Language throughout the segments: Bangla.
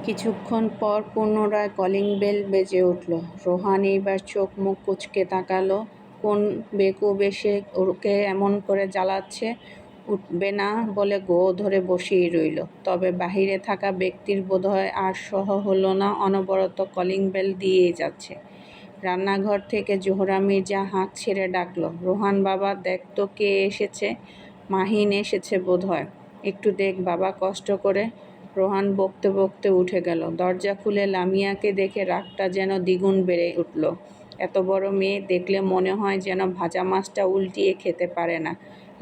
কিছুক্ষণ পর পুনরায় কলিং বেল বেজে উঠল। রোহান এইবার চোখ মুখ কুঁচকে তাকালো। কোন বেকুব এসে ওকে এমন করে জ্বালাচ্ছে? উঠবে না বলে গো ধরে বসেই রইল। তবে বাহিরে থাকা ব্যক্তির বোধহয় আর সহ হলো না, অনবরত কলিং বেল দিয়েই যাচ্ছে। রান্নাঘর থেকে জোহরা মির্জা হাঁক ছেড়ে ডাকল, রোহান বাবা, দেখ তো কে এসেছে। মাহিন এসেছে বোধহয়, একটু দেখ বাবা কষ্ট করে। রোহান বকতে বকতে উঠে গেল। দরজা খুলে লামিয়াকে দেখে রাগটা যেন দ্বিগুণ বেড়ে উঠল। এত বড় মেয়ে দেখলে মনে হয় যেন ভাজা মাছটা উল্টিয়ে খেতে পারে না।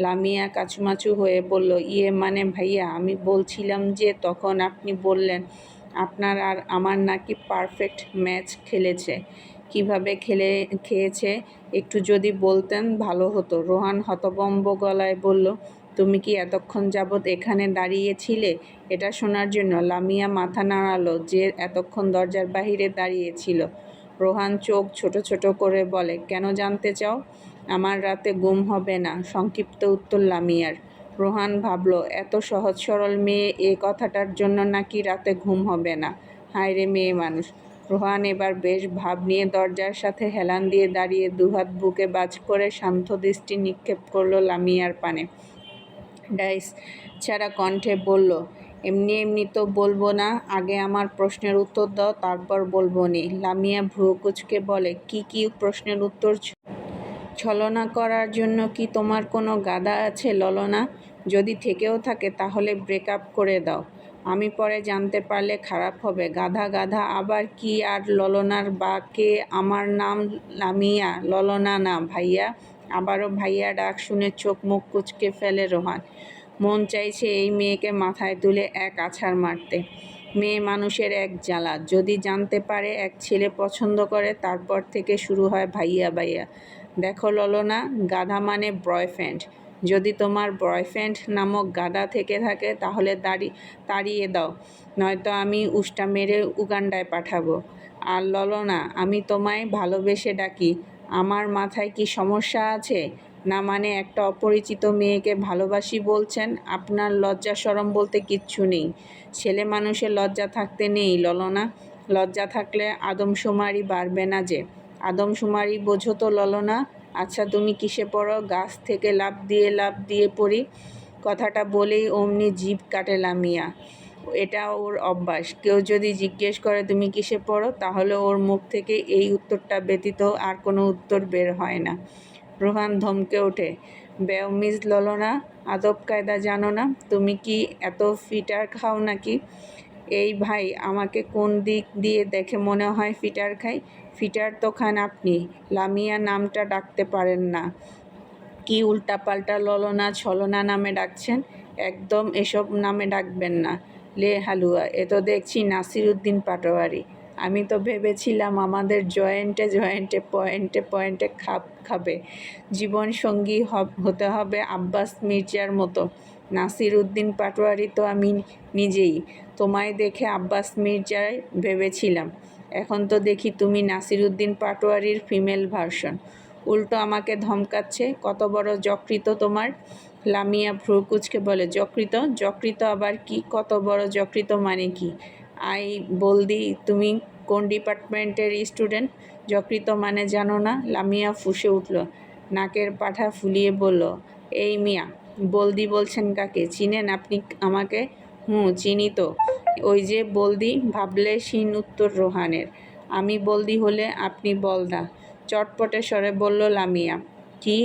লামিয়া কাচুমাচু হয়ে বলল, ইয়ে মানে ভাইয়া, আমি বলছিলাম যে তখন আপনি বললেন আপনার আর আমার নাকি পারফেক্ট ম্যাচ খেলেছে। কিভাবে খেয়েছে একটু যদি বলতেন ভালো হতো। রোহান হতভম্ব গলায় বলল, তুমি কি এতক্ষণ যাবৎ এখানে দাঁড়িয়েছিলে এটা শোনার জন্য? লামিয়া মাথা নাড়ালো, যে এতক্ষণ দরজার বাহিরে দাঁড়িয়েছিল। রোহান চোখ ছোট ছোট করে বলে, কেন জানতে চাও? আমার রাতে ঘুম হবে না, সংক্ষিপ্ত উত্তর লামিয়ার। রোহান ভাবল, এত সহজ সরল মেয়ে, এ কথাটার জন্য নাকি রাতে ঘুম হবে না। হায় রে মেয়ে মানুষ। রোহান এবার বেশ ভাব নিয়ে দরজার সাথে হেলান দিয়ে দাঁড়িয়ে দুহাত বুকে বাজ করে শান্ত দৃষ্টি নিক্ষেপ করলো লামিয়ার পানে। ডাইস ছাড়া কণ্ঠে বলল, এমনি এমনি তো বলবো না, আগে আমার প্রশ্নের উত্তর দাও, তারপর বলবো নি। লামিয়া ভ্রু কুঁচকে বলে, কি প্রশ্নের উত্তর? ছলনা করার জন্য কি তোমার কোনো গাদা আছে ললনা? যদি থেকেও থাকে তাহলে ব্রেকআপ করে দাও। আমি পরে জানতে পারলে খারাপ হবে। গাধা গাধা আবার কি? আর ললনার বা কে? আমার নাম লামিয়া, ললনা না। ভাইয়া। আবারও ভাইয়া ডাক শুনে চোখ মুখ কুঁচকে ফেলে রোহান। মন চাইছে এই মেয়েকে মাথায় তুলে এক আছাড় মারতে। মেয়ে মানুষের এক জ্বালা, যদি জানতে পারে এক ছেলে পছন্দ করে, তারপর থেকে শুরু হয় ভাইয়া ভাইয়া। দেখো ললনা, গাধা মানে বয়ফ্রেন্ড। যদি তোমার বয়ফ্রেন্ড নামক গাধা থেকে থাকে তাহলে তাড়িয়ে দাও, নয়তো আমি উষ্টা মেরে উগান্ডায় পাঠাবো। আর ললনা, আমি তোমায় ভালোবেসে ডাকি, আমার মাথায় কি সমস্যা আছে? না মানে একটা অপরিচিত মেয়েকে ভালোবাসি বলছেন? আপনার লজ্জা শরম বলতে কিচ্ছু নেই। ছেলে মানুষের লজ্জা থাকতে নেই ললনা। লজ্জা থাকলে আদমশুমারি বাড়বে না যে। আদমশুমারি বোঝো তো ললনা? আচ্ছা তুমি কিসে পড়ো? গাছ থেকে লাফ দিয়ে পড়ি। কথাটা বলেই অমনি জিভ কাটে লামিয়া। এটা ওর অভ্যাস। কেউ যদি জিজ্ঞেস করে তুমি কিসে পড়ো, তাহলে ওর মুখ থেকে এই উত্তরটা ব্যতীত আর কোনো উত্তর বের হয় না। রোহান ধমকে ওঠে, বেও মিস ললনা, আদব কায়দা জানো না? তুমি কি এত ফিটার খাও নাকি? এই ভাই, আমাকে কোন দিক দিয়ে দেখে মনে হয় ফিটার খাই? ফিটার তো খান আপনি। লামিয়া নামটা ডাকতে পারেন না। কি উল্টাপাল্টা ললনা ছলনা নামে ডাকছেন? একদম এসব নামে ডাকবেন না। লে হালুয়া, এ তো দেখছি নাসিরউদ্দিন পাটোয়ারি। আমি তো ভেবেছিলাম আমাদের জয়েন্টে পয়েন্টে খাবে। জীবনসঙ্গী হতে হবে আব্বাস মির্জার মতো। নাসিরউদ্দিন পাটোয়ারি তো আমি নিজেই। তোমায় দেখে আব্বাস মির্জাই ভেবেছিলাম। এখন তো দেখি তুমি নাসিরউদ্দিন পাটোয়ারির ফিমেল ভার্সন। উল্টো আমাকে ধমকাচ্ছে। কত বড় যকৃত তোমার? লামিয়া ভ্রু কুঁচকে বলে, যকৃত আবার কি? কত বড় যকৃত মানে কি? আই বলদি, তুমি কোন ডিপার্টমেন্টের স্টুডেন্ট? যকৃত মানে জানো না? লামিয়া ফুঁসে উঠল, নাকের পাঠা ফুলিয়ে বলল, এই মিয়া, বলদি বলছেন কাকে? চিনেন আপনি আমাকে? চিনি তো। ওই যে বলদি। ভাবলে সীন উত্তর রোহানের। আমি বলদি হলে আপনি বলদা, চটপটে স্বরে বলল লামিয়া। কি?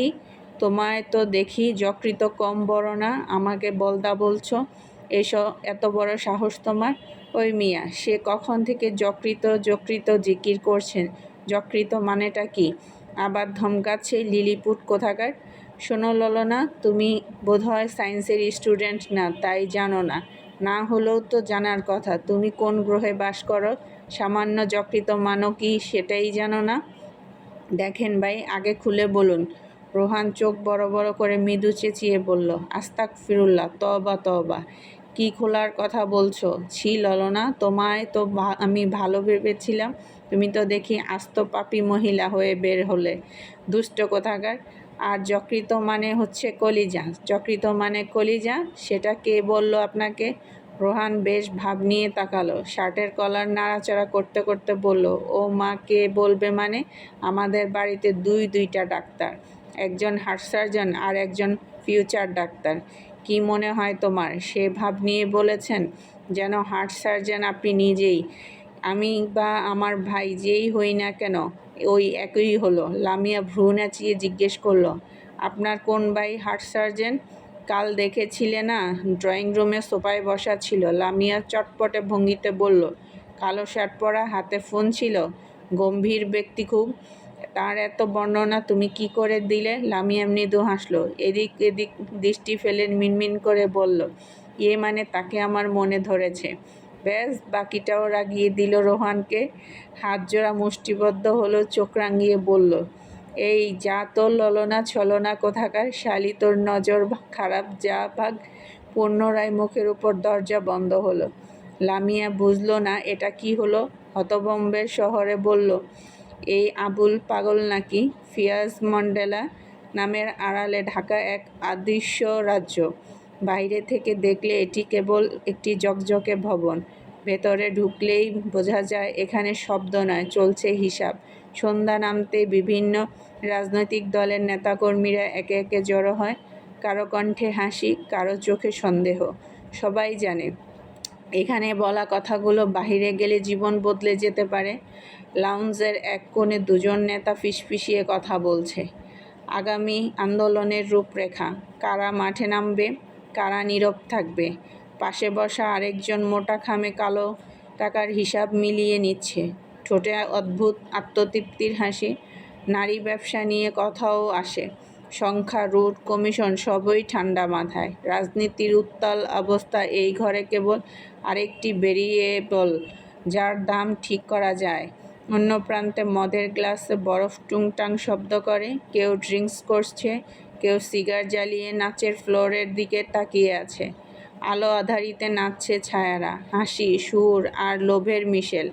তোমায় তো দেখি যকৃত কম বড় না, আমাকে বলদা বলছো? এত বড় সাহস তোমার? ওই মিয়া, সে কখন থেকে যকৃত জিকির করছেন। যকৃত মানেটা কি? আবার ধমকাচ্ছে লিলিপুট কোথাকার। শোনো ললনা, তুমি বোধহয় সায়েন্সের স্টুডেন্ট না, তাই জানো না। না হলেও তো জানার কথা। তুমি কোন গ্রহে বাস করো? সামান্য যকৃত মানো কি সেটাই জানো না? দেখেন ভাই, আগে খুলে বলুন। রোহান চোখ বড় বড় করে মৃদু চেঁচিয়ে বলল, আস্তাগফিরুল্লাহ, তওবা তওবা। কি খোলার কথা বলছো? ছি ললনা, তোমায় তো আমি ভালো ভেবেছিলাম। তুমি তো দেখি আস্ত পাপী মহিলা হয়ে বের হলে, দুষ্ট কোথাকার। আর যকৃত মানে হচ্ছে কলিজা। যকৃত মানে কলিজা? সেটা কে বলল আপনাকে? রোহান বেশ ভাব নিয়ে তাকালো। শার্টের কলার নাড়াচাড়া করতে করতে বলল, ও মা কে বলবে মানে? আমাদের বাড়িতে দুইটা ডাক্তার, একজন হার্ট সার্জন আর একজন ফিউচার ডাক্তার। কি মনে হয় তোমার? সে ভাব নিয়ে বলেছেন যেন হার্ট সার্জন আপনি নিজেই। আমি বা আমার ভাই যেই হই না কেন ওই একই হলো। লামিয়া ভ্রু নাচিয়ে জিজ্ঞেস করল, আপনার কোন ভাই হার্ট সার্জন? কাল দেখেছিলে না, ড্রয়িং রুমে সোফায় বসা ছিল। লামিয়া চটপটে ভঙ্গিতে বলল। কালো শার্ট পরা, হাতে ফোন ছিল, গম্ভীর ব্যক্তি খুব। তার এত বর্ণনা তুমি কি করে দিলে? লামিয়া মৃদু হাসল, এদিক এদিক দৃষ্টি ফেলে মিনমিন করে বলল, মানে তাকে আমার মনে ধরেছে। ব্যাস, বাকিটাও রাগিয়ে দিল রোহানকে। হাত জোড়া মুষ্টিবদ্ধ হলো, চোখ রাঙিয়ে বলল, এই যা তোর ললনা ছলনা কোথাকার, শালি তোর নজর খারাপ, যা ভাগ। পুনরায় মুখের উপর দরজা বন্ধ হলো। লামিয়া বুঝল না এটা কি হলো। হতভম্বের শহরে বলল, এই আবুল পাগল নাকি? ফিয়াজ ম্যান্ডেলা নামের আড়ালে ঢাকা এক অদৃশ্য রাজ্য। বাইরে থেকে দেখলে এটি কেবল একটি ঝকঝকে ভবন। ভেতরে ঢুকলেই বোঝা যায় এখানে শব্দ নয়, চলছে হিসাব। সন্ধ্যা নামতেই বিভিন্ন রাজনৈতিক দলের নেতাকর্মীরা একে একে জড়ো হয়। কারো কণ্ঠে হাসি, কারো চোখে সন্দেহ। সবাই জানে এখানে বলা কথাগুলো বাহিরে গেলে জীবন বদলে যেতে পারে। লাউঞ্জের এক কোণে দুজন নেতা ফিসফিসিয়ে কথা বলছে। আগামী আন্দোলনের রূপরেখা, কারা মাঠে নামবে, কারা নীরব থাকবে। পাশে বসা আরেকজন মোটা খামে কালো টাকার হিসাব মিলিয়ে নিচ্ছে, ঠোঁটে অদ্ভুত আত্মতৃপ্তির হাসি। নারী ব্যবসা নিয়ে কথাও আসে। সংখ্যা, রুট, কমিশন সবই ঠান্ডা মাথায়। রাজনীতির উত্তাল অবস্থা। এই ঘরে কেবল আরেকটি ভেরিয়েবল, যার দাম ঠিক করা যায়। অন্য প্রান্তে মদের গ্লাসে বরফ টুংটাং শব্দ করে। কেউ ড্রিঙ্কস করছে, কেউ সিগার জ্বালিয়ে নাচের ফ্লোরের দিকে তাকিয়ে আছে। আলো আঁধারিতে নাচছে ছায়ারা, হাসি, সুর আর লোভের মিশেল।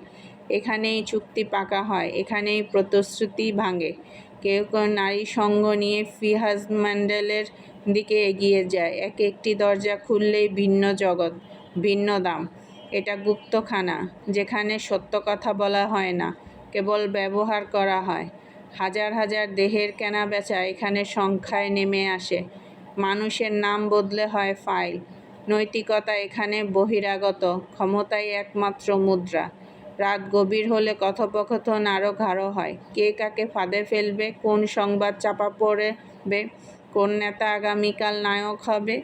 এখানেই চুক্তি পাকা হয়, এখানেই প্রতিশ্রুতি ভাঙে। কেউ কেউ নারী সঙ্গ নিয়ে ফিয়াজ ম্যান্ডেলের দিকে এগিয়ে যায়। এক একটি দরজা খুললেই ভিন্ন জগৎ, ভিন্ন দাম। এটা গুপ্তখানা, যেখানে সত্য কথা বলা হয় না, কেবল ব্যবহার করা হয়। হাজার হাজার দেহের কেনাবেচা এখানে সংখ্যায় নেমে আসে। মানুষের নাম বদলে হয় ফাইল। নৈতিকতা এখানে বহিরাগত, ক্ষমতাই একমাত্র মুদ্রা। রাত গভীর হলে কথোপকথন আরও গাঢ় হয়। কে কাকে ফাঁদে ফেলবে, কোন সংবাদ চাপা পড়বে, কোন নেতা আগামীকাল নায়ক হবে।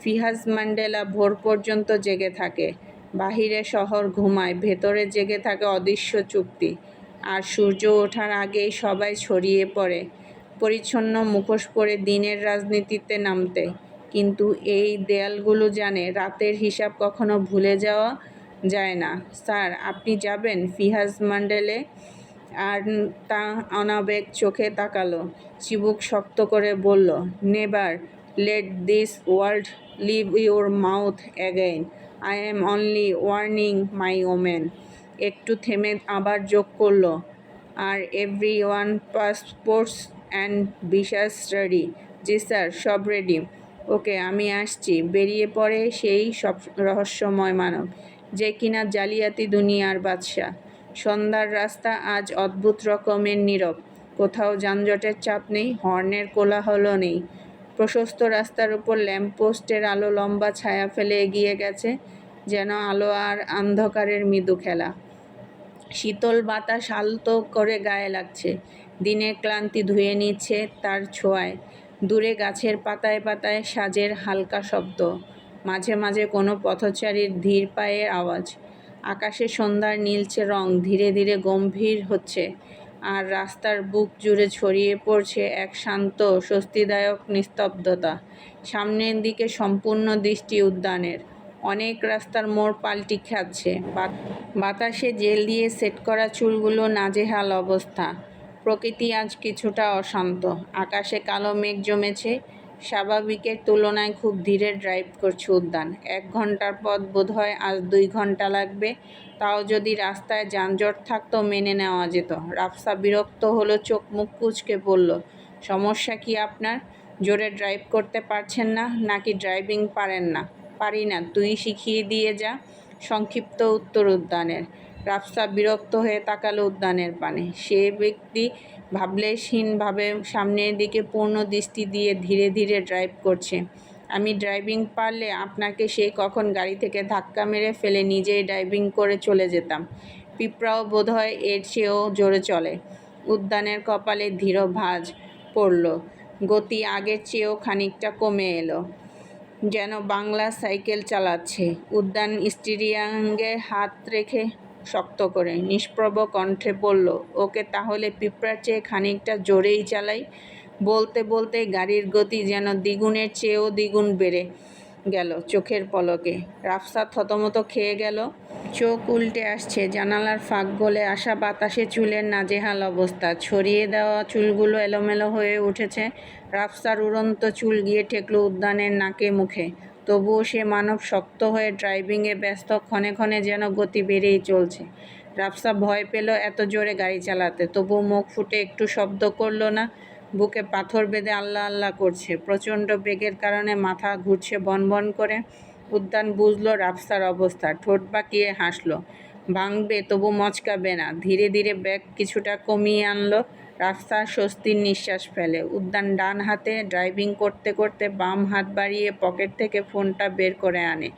ফিয়াজ ম্যান্ডেলা ভোর পর্যন্ত জেগে থাকে। বাহিরে শহর ঘুমায়, ভেতরে জেগে থাকে অদৃশ্য চুক্তি। আর সূর্য ওঠার আগেই সবাই ছড়িয়ে পড়ে, পরিচ্ছন্ন মুখোশ পরে দিনের রাজনীতিতে নামতে। কিন্তু এই দেয়ালগুলো জানে, রাতের হিসাব কখনো ভুলে যাওয়া যায় না। স্যার, আপনি যাবেন? ফিয়াজ ম্যান্ডেলে আর তা অনাবেগ চোখে তাকালো, চিবুক শক্ত করে বলল, never let this world leave your mouth again. I am only warning my women. একটু থেমে আবার যোগ করল, are every one passports and visas ready? জি স্যার, সব রেডি। ওকে, আমি আসছি। বেরিয়ে পড়ে সেই সব রহস্যময় মানব, যে কিনা জালিয়াতি দুনিয়ার বাদশা। সন্ধ্যার রাস্তা আজ অদ্ভুত রকমের নীরব। কোথাও যানজটের চাপ নেই, হর্নের কোলাহল নেই। প্রশস্ত রাস্তার উপর ল্যাম্পপোস্টের আলো লম্বা ছায়া ফেলে এগিয়ে গেছে, যেন আলো আর অন্ধকারের মৃদু খেলা। শীতল বাতাস আলতো করে গায়ে লাগছে, দিনের ক্লান্তি ধুয়ে নিচ্ছে তার ছোঁয়ায়। দূরে গাছের পাতায় পাতায় সাজের হালকা শব্দ, মাঝে মাঝে কোনো পথচারীর ধীর পায়ের আওয়াজ। আকাশে সন্ধ্যার নীলচে রং ধীরে ধীরে গম্ভীর হচ্ছে, আর রাস্তার বুক জুড়ে ছড়িয়ে পড়ছে এক শান্ত স্বস্তিদায়ক নিস্তব্ধতা। সামনের দিকে সম্পূর্ণ দৃষ্টি উদ্যানের। অনেক রাস্তার মোড় পাল্টি খাচ্ছে, বাতাসে জেল দিয়ে সেট করা চুলগুলো নাজেহাল অবস্থা। প্রকৃতি আজ কিছুটা অশান্ত। আকাশে কালো মেঘ জমেছে। স্বাভাবিকের তুলনায় খুব ধীরে ড্রাইভ করছে উদ্যান। 1 ঘন্টার পথ বোধহয় আজ 2 ঘন্টা লাগবে। তাও যদি রাস্তায় যানজট থাকতো মেনে নেওয়া যেত। রাফসা বিরক্ত হলো, চোখ মুখ কুঁচকে বলল, সমস্যা কি আপনার? জোরে ড্রাইভ করতে পারছেন না, নাকি ড্রাইভিং পারেন না? পারি না, তুই শিখিয়ে দিয়ে যা। সংক্ষিপ্ত উত্তর উদ্যানের। রাফসা বিরক্ত হয়ে তাকালো উদ্যানের পানে। সে ব্যক্তি ভাবলেশহীনভাবে সামনের দিকে পূর্ণ দৃষ্টি দিয়ে ধীরে ধীরে ড্রাইভ করছে। আমি ড্রাইভিং পারলে আপনাকে সেই কখন গাড়ি থেকে ধাক্কা মেরে ফেলে নিজেই ড্রাইভিং করে চলে যেতাম। পিঁপড়াও বোধহয় এর চেয়েও জোরে চলে। উদ্যানের কপালে ধীর ভাঁজ পড়ল। গতি আগের চেয়েও খানিকটা কমে এলো, যেন বাংলা সাইকেল চালাচ্ছে। উদ্যান স্টিয়ারিংয়ে হাত রেখে শক্ত করে নিষ্প্রভ কণ্ঠে বলল, ওকে তাহলে পিঁপড়ার চেয়ে খানিকটা জোরেই চালাই। বলতে বলতে গাড়ির গতি যেন দ্বিগুণের চেয়েও দ্বিগুণ বেড়ে গেল চোখের পলকে। রাফসা থতমত খেয়ে গেল। চোখ উল্টে আসছে। জানালার ফাঁক গলে আসা বাতাসে চুলের নাজেহাল অবস্থা। ছড়িয়ে দেওয়া চুলগুলো এলোমেলো হয়ে উঠেছে। রাফসার উড়ন্ত চুল গিয়ে ঠেকল উদ্যানের নাকে মুখে। তবুও সে মানব শক্ত হয়ে ড্রাইভিংয়ে ব্যস্ত। ক্ষণে ক্ষণে যেন গতি বেড়েই চলছে। রাফসা ভয় পেল এত জোরে গাড়ি চালাতে, তবুও মুখ ফুটে একটু শব্দ করল না। বুকে পাথর বেঁধে আল্লাহ আল্লাহ করছে। প্রচণ্ড বেগের কারণে মাথা ঘুরছে বনবন করে। উদ্যান বুঝল রাফসার অবস্থা। ঠোঁট বাঁকিয়ে হাসল। ভাঙবে তবু মচকাবে না। ধীরে ধীরে বেগ কিছুটা কমিয়ে আনল। রাফসা স্বস্তির নিঃশ্বাস ফেলে। উদ্যান ডান হাতে ড্রাইভিং করতে করতে বাম হাত বাড়িয়ে পকেট থেকে ফোনটা বের করে আনে।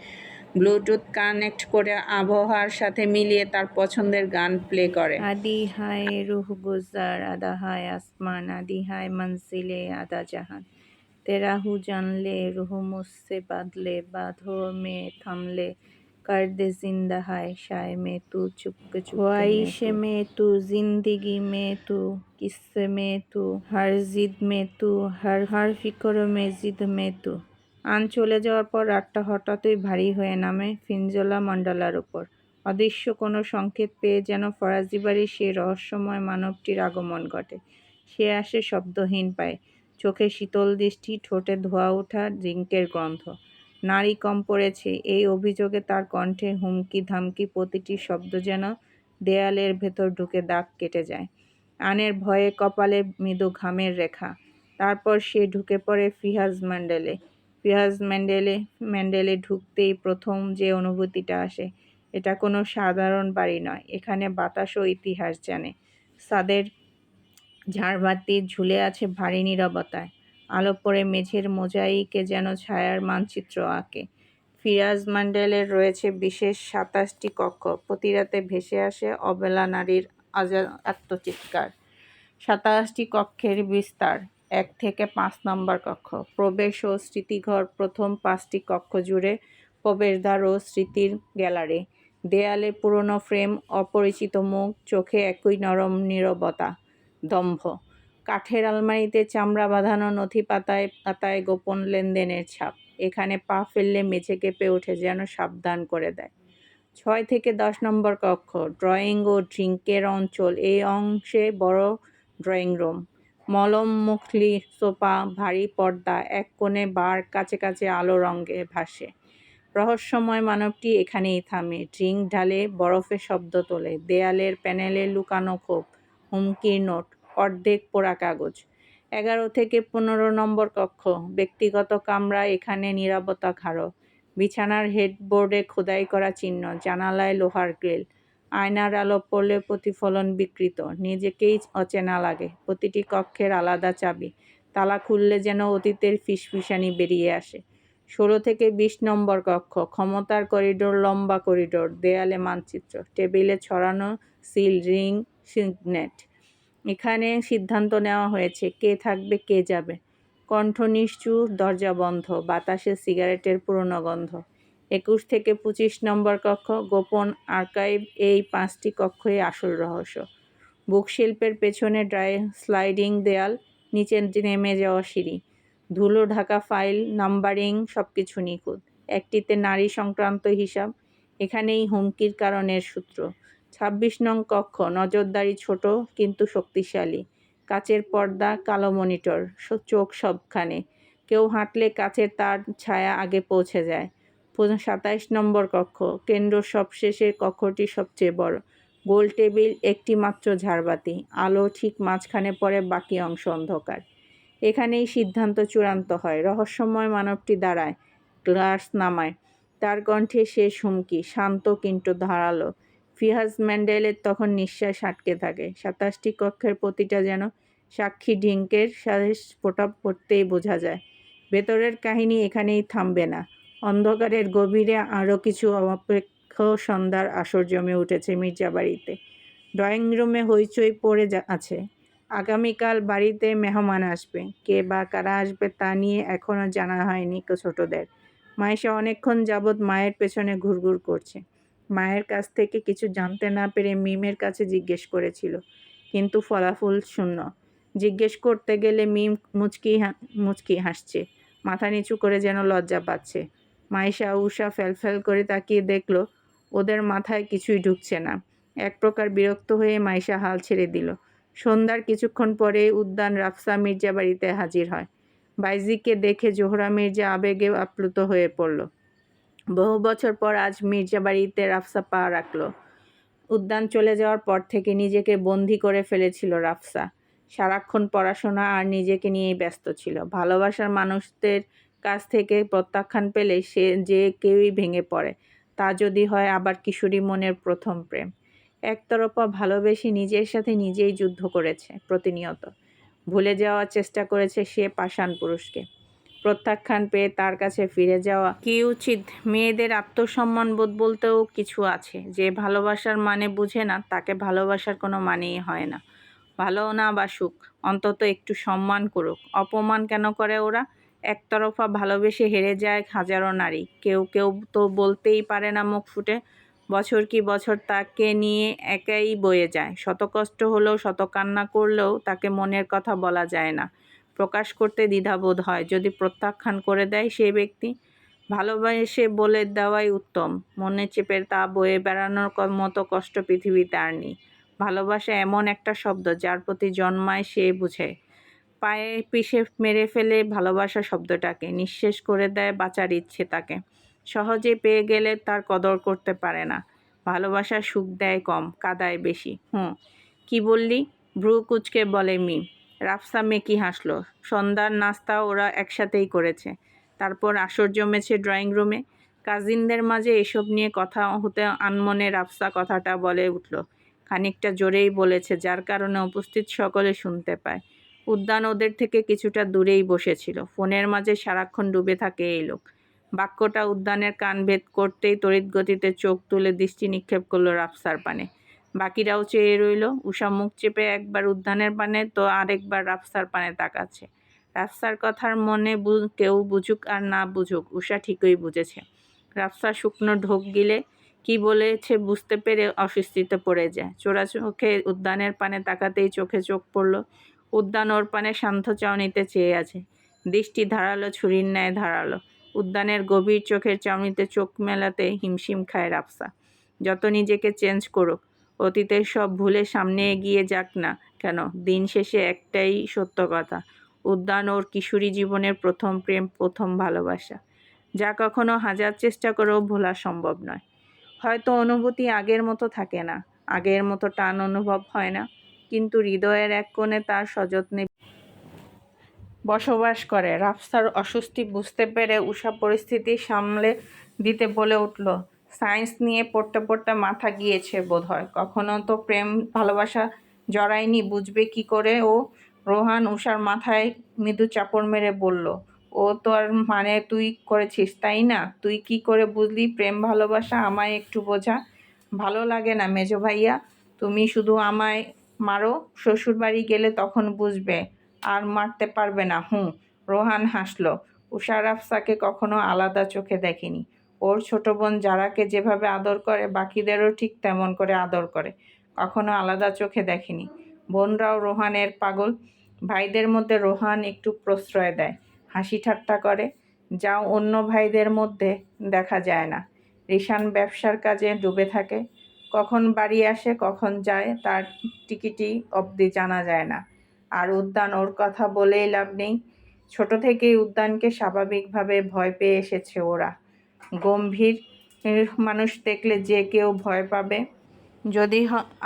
ব্লুটুথ কানেক্ট করে আবহাওয়ার সাথে মিলিয়ে তার পছন্দের গান প্লে করে। আদি হায় রুহ গুজার, আধা হায় আসমান, আদি হায় মঞ্জিলে আধা জাহান, तेरा हूँ जान ले रूह मुझसे बदले, बाधो में थम ले, कर दे जिंदा हाय शाय में तू, चुपके ख्वाहिश में तू, जिंदगी में तू, किस्से में तू, हर जिद में तू, हर फिक्र में जिद में तू। আন চলে যাওয়ার পর রাতটা হঠাৎই ভারী হয়ে নামে ফিনজোলা মণ্ডলার উপর। অদৃশ্য কোনো সংকেত পেয়ে যেন ফরাজি বাড়ির সেই রহস্যময় মানবটির আগমন ঘটে। সে আসে শব্দহীন পায়ে, চোখে শীতল দৃষ্টি, ঠোঁটে ধোয়া ওঠা জিঙ্কের গন্ধ। নাড়ি কম পড়েছে, এই অভিযোগে তার কণ্ঠে হুমকি ধামকি, প্রতিটি শব্দ যেন দেয়ালের ভেতর ঢুকে দাগ কেটে যায়। আনের ভয়ে কপালে মৃদু ঘামের রেখা। তারপর সে ঢুকে পড়ে ফিয়াজ ম্যান্ডেলে ঢুকতেই প্রথম যে অনুভূতিটা আসে, এটা কোনো সাধারণ বাড়ি নয়। এখানে বাতাসও ইতিহাস জানে। ছাদের ঝাড়বাতি ঝুলে আছে ভারী নীরবতায়। আলো পড়ে মেঝের মোজাইকে যেন ছায়ার মানচিত্র আঁকে। ফিয়াজ ম্যান্ডেলের রয়েছে বিশেষ ২৭টি কক্ষ। প্রতি রাতে ভেসে আসে অবেলা নারীর আত্মচিৎকার। ২৭টি কক্ষের বিস্তার। ১ থেকে ৫ নম্বর কক্ষ। প্রবেশ ও স্মৃতিঘর। প্রথম ৫টি কক্ষ জুড়ে প্রবেশদ্বার ও স্মৃতির গ্যালারি। দেয়ালে পুরনো ফ্রেম, অপরিচিত মুখ, চোখে একই নরম নীরবতা, দম্ভ। কাঠের আলমারিতে চামড়া বাঁধানো নথি, পাতায় পাতায় গোপন লেনদেনের ছাপ। এখানে পা ফেললে মেঝে কেঁপে ওঠে, যেন সাবধান করে দেয়। ৬ থেকে ১০ নম্বর কক্ষ। ড্রয়িং ও ড্রিঙ্কের অঞ্চল। এই অংশে বড় ড্রয়িং রুম। মলম মুখলি সোফা, ভারী পর্দা, এক কোণে বার, কাছে কাছে আলো রঙে ভাসে। রহস্যময় মানবটি এখানেই থামে। ড্রিঙ্ক ঢালে, বরফে শব্দ তোলে। দেয়ালের প্যানেলে লুকানো ক্ষোভ, হুমকির নোট, অর্ধেক পোড়া কাগজ। ১১ থেকে ১৫ নম্বর কক্ষ। ব্যক্তিগত কামরা। এখানে নীরবতা গাঢ়। বিছানার হেডবোর্ডে খোদাই করা চিহ্ন, জানালায় লোহার গ্রিল। আয়নার আলো পড়লে প্রতিফলন বিকৃত। নিজেকেই অচেনা লাগে। প্রতিটি কক্ষের আলাদা চাবি। তালা খুললে যেন অতীতের ফিসফিসানি বেরিয়ে আসে। ১৬ থেকে ২০ নম্বর কক্ষ। ক্ষমতার করিডোর। লম্বা করিডোর। দেয়ালে মানচিত্র। টেবিলে ছড়ানো সিল, রিং, সিগনেট। এখানে সিদ্ধান্ত নেওয়া হয়েছে কে থাকবে, কে যাবে। কণ্ঠ নিষ্ঠুর, দরজা বন্ধ। বাতাসে সিগারেটের পুরনো গন্ধ। ২১ থেকে ২৫ নম্বর কক্ষ। গোপন আর্কাইভ। এই ৫টি কক্ষই আসল রহস্য। বুকশেল্ফের পেছনে স্লাইডিং দেয়াল, নিচে নেমে যাওয়া সিঁড়ি, ধুলো ঢাকা ফাইল, নাম্বারিং, সবকিছু নিখুঁত। একটিতে নারী সংক্রান্ত হিসাব। এখানেই হুমকির কারণের সূত্র। ২৬ নং কক্ষ। নজরদারি ছোট কিন্তু শক্তিশালী। কাচের পর্দা, কালো মনিটর, চোখ সবখানে। কেউ হাঁটলে কাচের তার ছায়া আগে পৌঁছে যায়। ২৭ নম্বর কক্ষ। কেন্দ্র সবশেষের কক্ষটি সবচেয়ে বড়। গোল টেবিল, একটি মাত্র ঝাড়বাতি। আলো ঠিক মাঝখানে পড়ে, বাকি অংশ অন্ধকার। এখানেই সিদ্ধান্ত চূড়ান্ত হয়। রহস্যময় মানবটি দাঁড়ায়, গ্লাস নামায়। তার কণ্ঠে শেষ হুমকি, শান্ত কিন্তু ধারালো। ফিয়াজ ম্যান্ডেলের তখন নিঃশ্বাস আটকে থাকে। ২৭টি কক্ষের প্রতিটা যেন সাক্ষী ঢিঙ্কের স্ফোটা পড়তেই বোঝা যায়, ভেতরের কাহিনী এখানেই থামবে না। অন্ধকারের গভীরে আরও কিছু অপেক্ষ সন্ধ্যার আসর জমে উঠেছে মির্জাবাড়িতে। ড্রয়িং রুমে হইচই পড়ে আছে। আগামীকাল বাড়িতে মেহমান আসবে। কে বা কারা আসবে তা নিয়ে এখনও জানা হয়নি ছোটদের। মাইশা অনেকক্ষণ যাবৎ মায়ের পেছনে ঘুরঘুর করছে। মায়ের কাছ থেকে কিছু জানতে না পেরে মিমের কাছে জিজ্ঞেস করেছিল, কিন্তু ফলাফল শূন্য। জিজ্ঞেস করতে গেলে মিম মুচকি হাসছে, মাথা নিচু করে যেন লজ্জা পাচ্ছে। মাইশা উষা ফ্যালফ্যাল করে তাকিয়ে দেখল ওদের মাথায় কিছুই ঢুকছে না। এক প্রকার বিরক্ত হয়ে মাইশা হাল ছেড়ে দিল। সন্ধ্যার কিছুক্ষণ পরে উদ্যান রাফসা মির্জা বাড়িতে হাজির হয়। বাইজিকে দেখে জোহরা মির্জা আবেগে আপ্লুত হয়ে পড়ল। বহু বছর পর আজ মির্জা বাড়িতে রাফসা পা রাখল। উদ্যান চলে যাওয়ার পর থেকে নিজেকে বন্দি করে ফেলেছিল রাফসা। সারাক্ষণ পড়াশোনা আর নিজেকে নিয়েই ব্যস্ত ছিল। ভালোবাসার মানুষদের কাছ থেকে প্রত্যাখ্যান পেলে সে যে কেউই ভেঙে পড়ে। তা যদি হয় আবার কিশোরী মনের প্রথম প্রেম। একতরফা ভালোবেসে নিজের সাথে নিজেই যুদ্ধ করেছে প্রতিনিয়ত। ভুলে যাওয়ার চেষ্টা করেছে সে পাষাণ পুরুষকে। প্রত্যাখ্যান পেয়ে তার কাছে ফিরে যাওয়া কি উচিত? মেয়েদের আত্মসম্মানবোধ বলতেও কিছু আছে। যে ভালোবাসার মানে বুঝে না তাকে ভালোবাসার কোনো মানেই হয় না। ভালো না বাসুক, অন্তত একটু সম্মান করুক। অপমান কেন করে ওরা? একতরফা ভালোবেসে হেরে যায় হাজারো নারী। কেউ কেউ তো বলতেই পারে না মুখ ফুটে। বছর কি বছর তাকে নিয়ে একাই বয়ে যায়। শত কষ্ট হলেও, শত কান্না করলেও তাকে মনের কথা বলা যায় না, প্রকাশ করতে দ্বিধাবোধ হয়। যদি প্রত্যাখ্যান করে দেয় সেই ব্যক্তি, ভালোবাসে বলে দেওয়াই উত্তম। মনে চেপে তা বয়ে বেড়ানোর মতো কষ্ট পৃথিবীতে আর নেই। ভালোবাসা এমন একটা শব্দ যার প্রতি জন্মায় সে বুঝে। পায়ে পিষে মেরে ফেলে ভালোবাসা শব্দটাকে, নিঃশেষ করে দেয় বাঁচার ইচ্ছে তাকে। সহজে পেয়ে গেলে তার কদর করতে পারে না। ভালোবাসা সুখ দেয় কম, কাঁদায় বেশি। কি বললি? ভ্রু কুঁচকে বলে মিম। রাফসা মেকি হাসল। সন্ধ্যার নাস্তা ওরা একসাথেই করেছে। তারপর আসর জমেছে ড্রয়িং রুমে। কাজিনদের মাঝে এসব নিয়ে কথা হতে আনমনে রাফসা কথাটা বলে উঠল। খানিকটা জোরেই বলেছে, যার কারণে উপস্থিত সকলে শুনতে পায়। উদ্যান ওদের থেকে কিছুটা দূরেই বসেছিল। ফোনের মাঝে সারাক্ষণ ডুবে থাকে এই লোক। বাক্যটা উদ্যানের কান ভেদ করতেই তড়িৎ গতিতে চোখ তুলে দৃষ্টি নিক্ষেপ করল রাফসার পানে। বাকিরাও চেয়ে রইল। উষা মুখ চেপে একবার উদ্যানের পানে তো আরেকবার রাফসার পানে তাকাচ্ছে। রাফসার কথার মনে কেউ বুঝুক আর না বুঝুক, উষা ঠিকই বুঝেছে। রাফসা শুকনো ঢোক গিলে কি বলেছে বুঝতে পেরে অস্বস্তিতে পড়ে যায়। চোরা চোখে উদ্যানের পানে তাকাতেই চোখে চোখ পড়ল। উদ্যান ওর পানে শান্ত চাউনিতে চেয়ে আছে। দৃষ্টি ধারালো, ছুরির ন্যায় ধারালো। উদ্যানের গভীর চোখের চাউনিতে চোখ মেলাতে হিমশিম খায় রাফসা। যত নিজেকে চেঞ্জ করুক, অতীতের সব ভুলে সামনে এগিয়ে যাক না কেন, দিন শেষে একটাই সত্য কথা, উদ্যান ওর কিশোরী জীবনের প্রথম প্রেম, প্রথম ভালোবাসা, যা কখনো হাজার চেষ্টা করেও ভোলা সম্ভব নয়। হয়তো অনুভূতি আগের মতো থাকে না, আগের মতো টান অনুভব হয় না, কিন্তু হৃদয়ের এক কোণে তার সযত্নে বসবাস করে। রাফসার অস্বস্তি বুঝতে পেরে উষা পরিস্থিতি সামলে দিতে বলে উঠল, সায়েন্স নিয়ে পড়তে পড়তে মাথা গিয়েছে বোধহয়। কখনো তো প্রেম ভালোবাসা জড়ায়নি, বুঝবে কি করে ও? রোহান উষার মাথায় মৃদু চাপড় মেরে বলল, ও তোর মানে তুই করেছিস তাই না? তুই কি করে বুঝলি প্রেম ভালোবাসা? আমায় একটু বোঝা। ভালো লাগে না মেজো ভাইয়া? তুমি শুধু আমায় মারো, শ্বশুরবাড়ি গেলে তখন বুঝবে। আর মারতে পারবে না। রোহান হাসল। উষা রাফসাকে কখনো আলাদা চোখে দেখেনি। ওর ছোট বোন যারাকে যেভাবে আদর করে বাকিদেরও ঠিক তেমন করে আদর করে, কখনো আলাদা চোখে দেখেনি। বোনরাও রোহানের পাগল। ভাইদের মধ্যে রোহান একটু প্রশ্রয় দেয়, হাসি ঠাট্টা করে, যা অন্য ভাইদের মধ্যে দেখা যায় না। রিশান ব্যবসার কাজে ডুবে থাকে, কখন বাড়ি আসে কখন যায় তার টিকিটি অবধি জানা যায় না। আর উদ্যান, ওর কথা বলেই লাভ নেই। ছোট থেকেই উদ্যানকে স্বাভাবিকভাবে ভয় পেয়ে এসেছে ওরা। গম্ভীর মানুষ দেখলে যে কেউ ভয় পাবে, যদি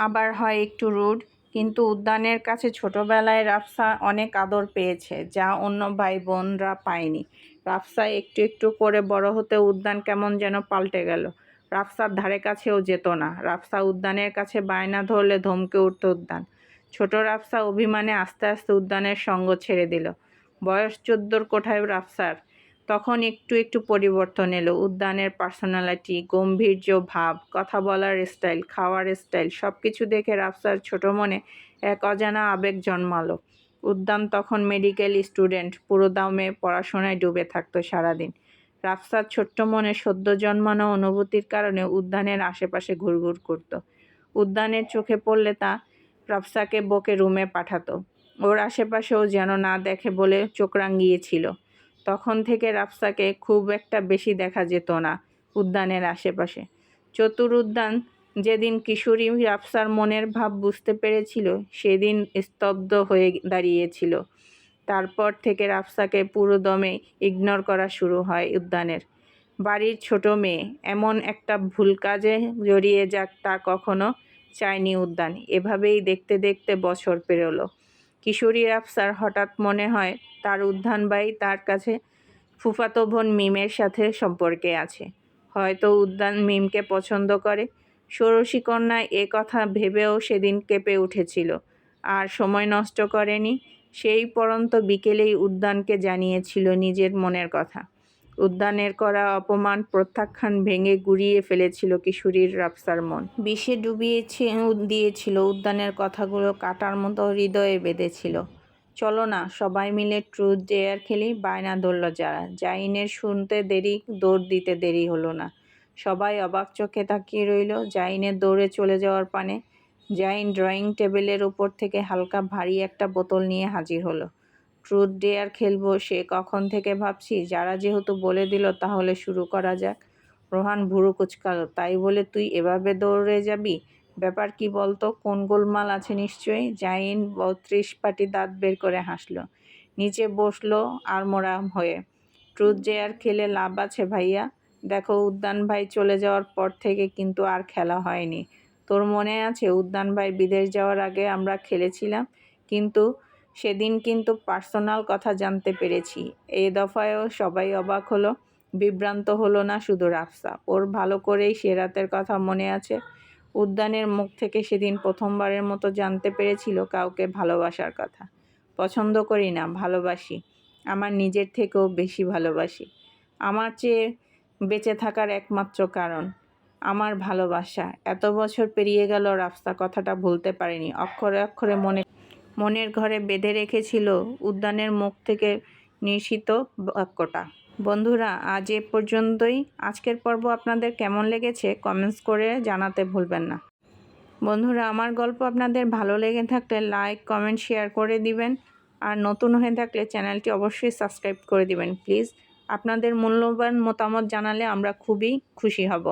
আবার হয় একটু রুড। কিন্তু উদ্যানের কাছে ছোটবেলায় রাফসা অনেক আদর পেয়েছে, যা অন্য ভাই বোনরা পায়নি। রাফসা একটু একটু করে বড় হতে উদ্যান কেমন যেন পাল্টে গেল। রাফসার ধারে কাছেও যেত না। রাফসা উদ্যানের কাছে বায়না ধরলে ধমকে উঠত উদ্যান। ছোট রাফসা অভিমানে আস্তে আস্তে উদ্যানের সঙ্গ ছেড়ে দিল। বয়স 14-র কোঠায় রাফসার তখন একটু একটু পরিবর্তন এলো। উদ্যানের পার্সোনালিটি, গম্ভীর্য ভাব, কথা বলার স্টাইল, খাওয়ার স্টাইল সব কিছু দেখে রাফসার ছোট মনে এক অজানা আবেগ জন্মালো। উদ্যান তখন মেডিকেল স্টুডেন্ট, পুরোদমে পড়াশোনায় ডুবে থাকতো সারাদিন। রাফসার ছোট্ট মনে সদ্য জন্মানো অনুভূতির কারণে উদ্যানের আশেপাশে ঘুরঘুর করত। উদ্যানের চোখে পড়লে তা রাফসাকে বকে রুমে পাঠাতো। ওর আশেপাশেও যেন না দেখে বলে চোখ রাঙিয়েছিল। তখন থেকে রাফসাকে খুব একটা বেশি দেখা যেত না উদ্যানের আশেপাশে। চতুর উদ্যান যেদিন কিশোরী রাফসার মনের ভাব বুঝতে পেরেছিল সেদিন স্তব্ধ হয়ে দাঁড়িয়েছিল। তারপর থেকে রাফসাকে পুরোদমে ইগনোর করা শুরু হয় উদ্যানের। বাড়ির ছোট মেয়ে এমন একটা ভুল কাজে জড়িয়ে যাক তা কখনো চায়নি উদ্যান। এভাবেই দেখতে দেখতে বছর পেরোলো। কিশোরী রাফসার হঠাৎ মনে হয় তার উদ্যান ভাই তার কাছে ফুফাতো বোন মিমের সাথে সম্পর্কে আছে। হয়তো উদ্যান মিমকে পছন্দ করে। ষোড়শী কন্যা এ কথা ভেবেও সেদিন কেঁপে উঠেছিল। আর সময় নষ্ট করেনি। সেই পরন্ত বিকেলেই উদ্যানকে জানিয়েছিল নিজের মনের কথা। উদ্যানের করা অপমান প্রত্যাখ্যান ভেঙে গুঁড়িয়ে ফেলেছিল কিশোরীর রাফসার মন। বিষে ডুবিয়ে দিয়েছিল উদ্যানের কথাগুলো, কাটার মতো হৃদয়ে বেঁধেছিল। চলো না সবাই মিলে ট্রুথ ডেয়ার খেলি, বায়না ধরল যারা। জাহিনের শুনতে দেরি, দৌড় দিতে দেরি হলো না। সবাই অবাক চোখে তাকিয়ে রইল জাহিনের দৌড়ে চলে যাওয়ার পানে। জাহিন ড্রয়িং টেবিলের উপর থেকে হালকা ভারী একটা বোতল নিয়ে হাজির হলো। ট্রুথ ডেয়ার খেলবো সে কখন থেকে ভাবছি, যারা যেহেতু বলে দিল তাহলে শুরু করা যাক। রোহান ভুরু কুঁচকালো। তাই বলে তুই এভাবে দৌড়ে যাবি? ব্যাপার কি বলতো? কোন গোলমাল আছে নিশ্চয়ই। জাহিন 32 পাটি দাঁত বের করে হাসল। নিচে বসলো আড়মোড়া হয়ে। ট্রুথ ডেয়ার খেলে লাভ আছে ভাইয়া। দেখো উদ্যান ভাই চলে যাওয়ার পর থেকে কিন্তু আর খেলা হয়নি। তোর মনে আছে উদ্যান ভাই বিদেশ যাওয়ার আগে আমরা খেলেছিলাম? কিন্তু সেদিন কিন্তু পার্সোনাল কথা জানতে পেরেছি। এই দফায়ও সবাই অবাক হলো। বিভ্রান্ত হলো না শুধু রাফসা। ওর ভালো করেই সে রাতের কথা মনে আছে। উদ্যানের মুখ থেকে সেদিন প্রথমবারের মতো জানতে পেরেছিল কাউকে ভালোবাসার কথা। পছন্দ করি না, ভালোবাসি। আমার নিজের থেকেও বেশি ভালোবাসি। আমার চেয়ে বেঁচে থাকার একমাত্র কারণ আমার ভালোবাসা। এত বছর পেরিয়ে গেল রাফসা কথাটা ভুলতে পারেনি। অক্ষরে অক্ষরে মনের ঘরে বেঁধে রেখেছিল উদ্যানের মুখ থেকে নিঃসৃত বাক্যটা। বন্ধুরা আজ এ পর্যন্তই। আজকের পর্ব আপনাদের কেমন লেগেছে কমেন্টস করে জানাতে ভুলবেন না। বন্ধুরা আমার গল্প আপনাদের ভালো লেগে থাকলে লাইক, কমেন্ট, শেয়ার করে দিবেন। আর নতুন হয়ে থাকলে চ্যানেলটি অবশ্যই সাবস্ক্রাইব করে দিবেন প্লিজ। আপনাদের মূল্যবান মতামত জানালে আমরা খুবই খুশি হব।